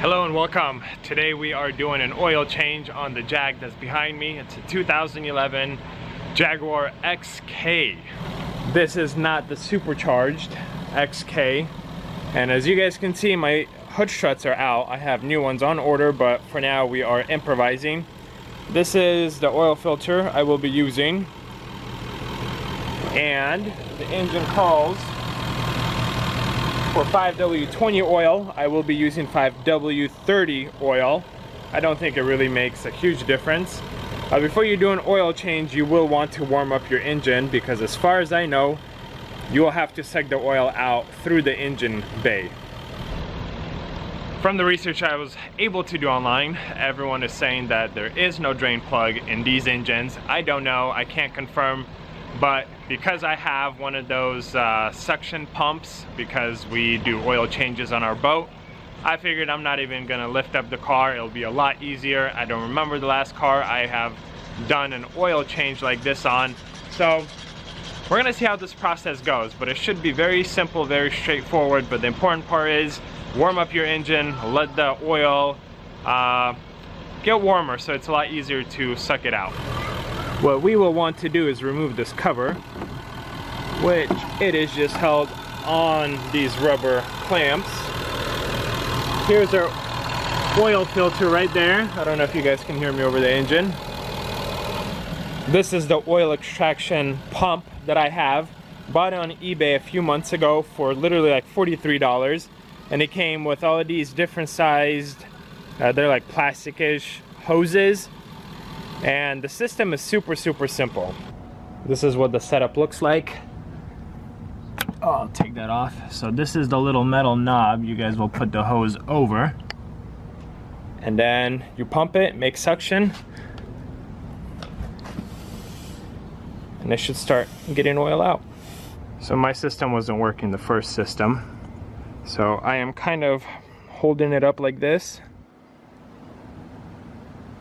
Hello and welcome. Today we are doing an oil change on the Jag that's behind me. It's a 2011 Jaguar XK. This is not the supercharged XK. And as you guys can see, my hood struts are out. I have new ones on order, but for now we are improvising. This is the oil filter I will be using. And the engine calls for 5W20 oil. I will be using 5W30 oil. I don't think it really makes a huge difference. Before you do an oil change, you will want to warm up your engine, because as far as I know, you will have to suck the oil out through the engine bay. From the research I was able to do online, everyone is saying that there is no drain plug in these engines. I don't know, I can't confirm, but because I have one of those suction pumps, because we do oil changes on our boat, I figured I'm not even gonna lift up the car. It'll be a lot easier. I don't remember the last car I have done an oil change like this on. So we're gonna see how this process goes, but it should be very simple, very straightforward. But the important part is warm up your engine, let the oil get warmer so it's a lot easier to suck it out. What we will want to do is remove this cover, which it is just held on these rubber clamps. Here's our oil filter right there. I don't know if you guys can hear me over the engine. This is the oil extraction pump that I have. Bought it on eBay a few months ago for literally like $43. And it came with all of these different sized, they're like plastic-ish hoses. And the system is super simple. This is what the setup looks like. Oh, I'll take that off. So this is the little metal knob you guys will put the hose over. And then you pump it, make suction. And it should start getting oil out. So my system wasn't working, the first system. So I am kind of holding it up like this,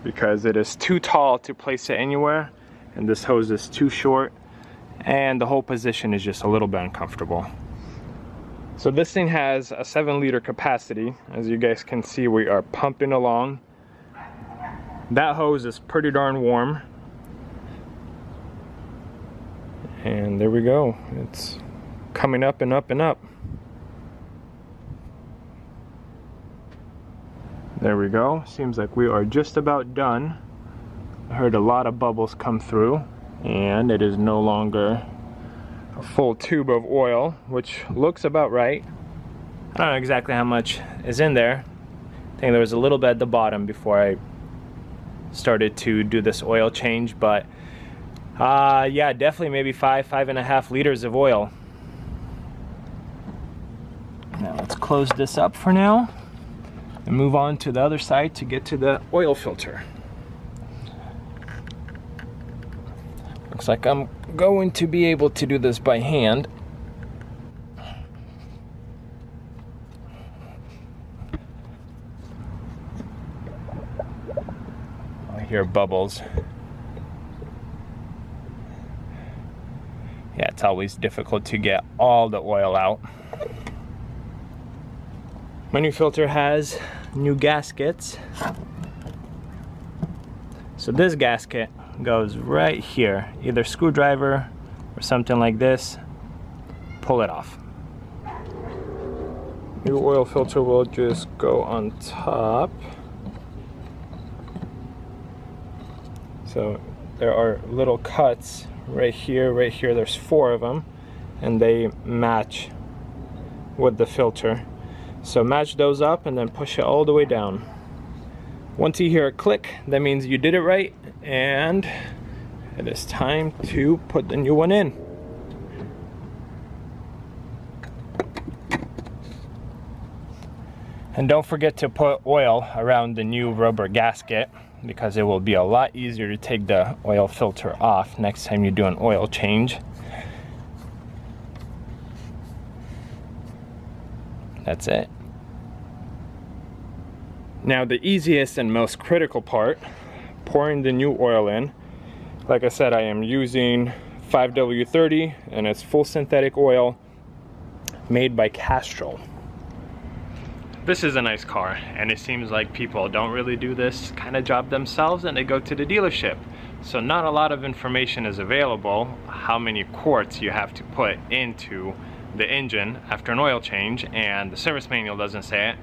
because it is too tall to place it anywhere, and this hose is too short, and the whole position is just a little bit uncomfortable. So this thing has a 7-liter capacity. As you guys can see, we are pumping along. That hose is pretty darn warm. And there we go. It's coming up and up and up. There we go. Seems like we are just about done. I heard a lot of bubbles come through, and it is no longer a full tube of oil, which looks about right. I don't know exactly how much is in there. I think there was a little bit at the bottom before I started to do this oil change, but yeah, definitely maybe 5.5 liters of oil. Now let's close this up for now and move on to the other side to get to the oil filter. Looks like I'm going to be able to do this by hand. I hear bubbles. Yeah, it's always difficult to get all the oil out. My new filter has new gaskets. So this gasket goes right here. Either screwdriver or something like this. Pull it off. New oil filter will just go on top. So there are little cuts right here, there's 4 of them, and they match with the filter. So match those up and then push it all the way down. Once you hear a click, that means you did it right, and it is time to put the new one in. And don't forget to put oil around the new rubber gasket, because it will be a lot easier to take the oil filter off next time you do an oil change. That's it. Now the easiest and most critical part, pouring the new oil in. Like I said, I am using 5W30 and it's full synthetic oil made by Castrol. This is a nice car, and it seems like people don't really do this kind of job themselves, and they go to the dealership. So not a lot of information is available how many quarts you have to put into the engine after an oil change, and the service manual doesn't say it.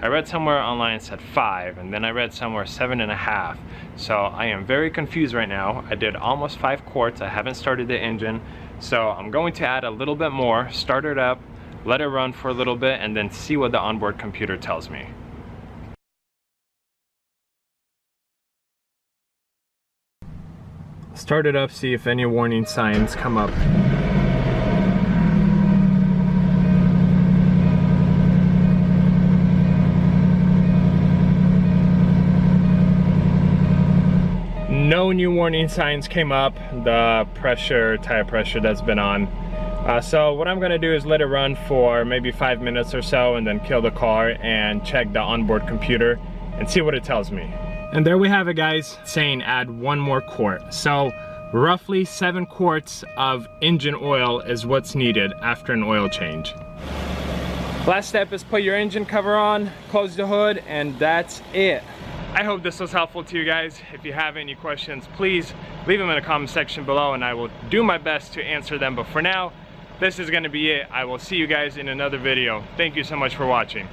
I read somewhere online it said 5, and then I read somewhere 7.5. So I am very confused right now. I did almost 5 quarts. I haven't started the engine, so I'm going to add a little bit more, start it up, let it run for a little bit, and then see what the onboard computer tells me. Start it up, see if any warning signs come up. No new warning signs came up. The pressure, tire pressure that's been on. So what I'm gonna do is let it run for maybe 5 minutes or so, and then kill the car and check the onboard computer and see what it tells me. And there we have it, guys, saying add 1 more quart. So roughly 7 quarts of engine oil is what's needed after an oil change. Last step is put your engine cover on, close the hood, and that's it. I hope this was helpful to you guys. If you have any questions, please leave them in the comment section below, and I will do my best to answer them. But for now, this is going to be it. I will see you guys in another video. Thank you so much for watching.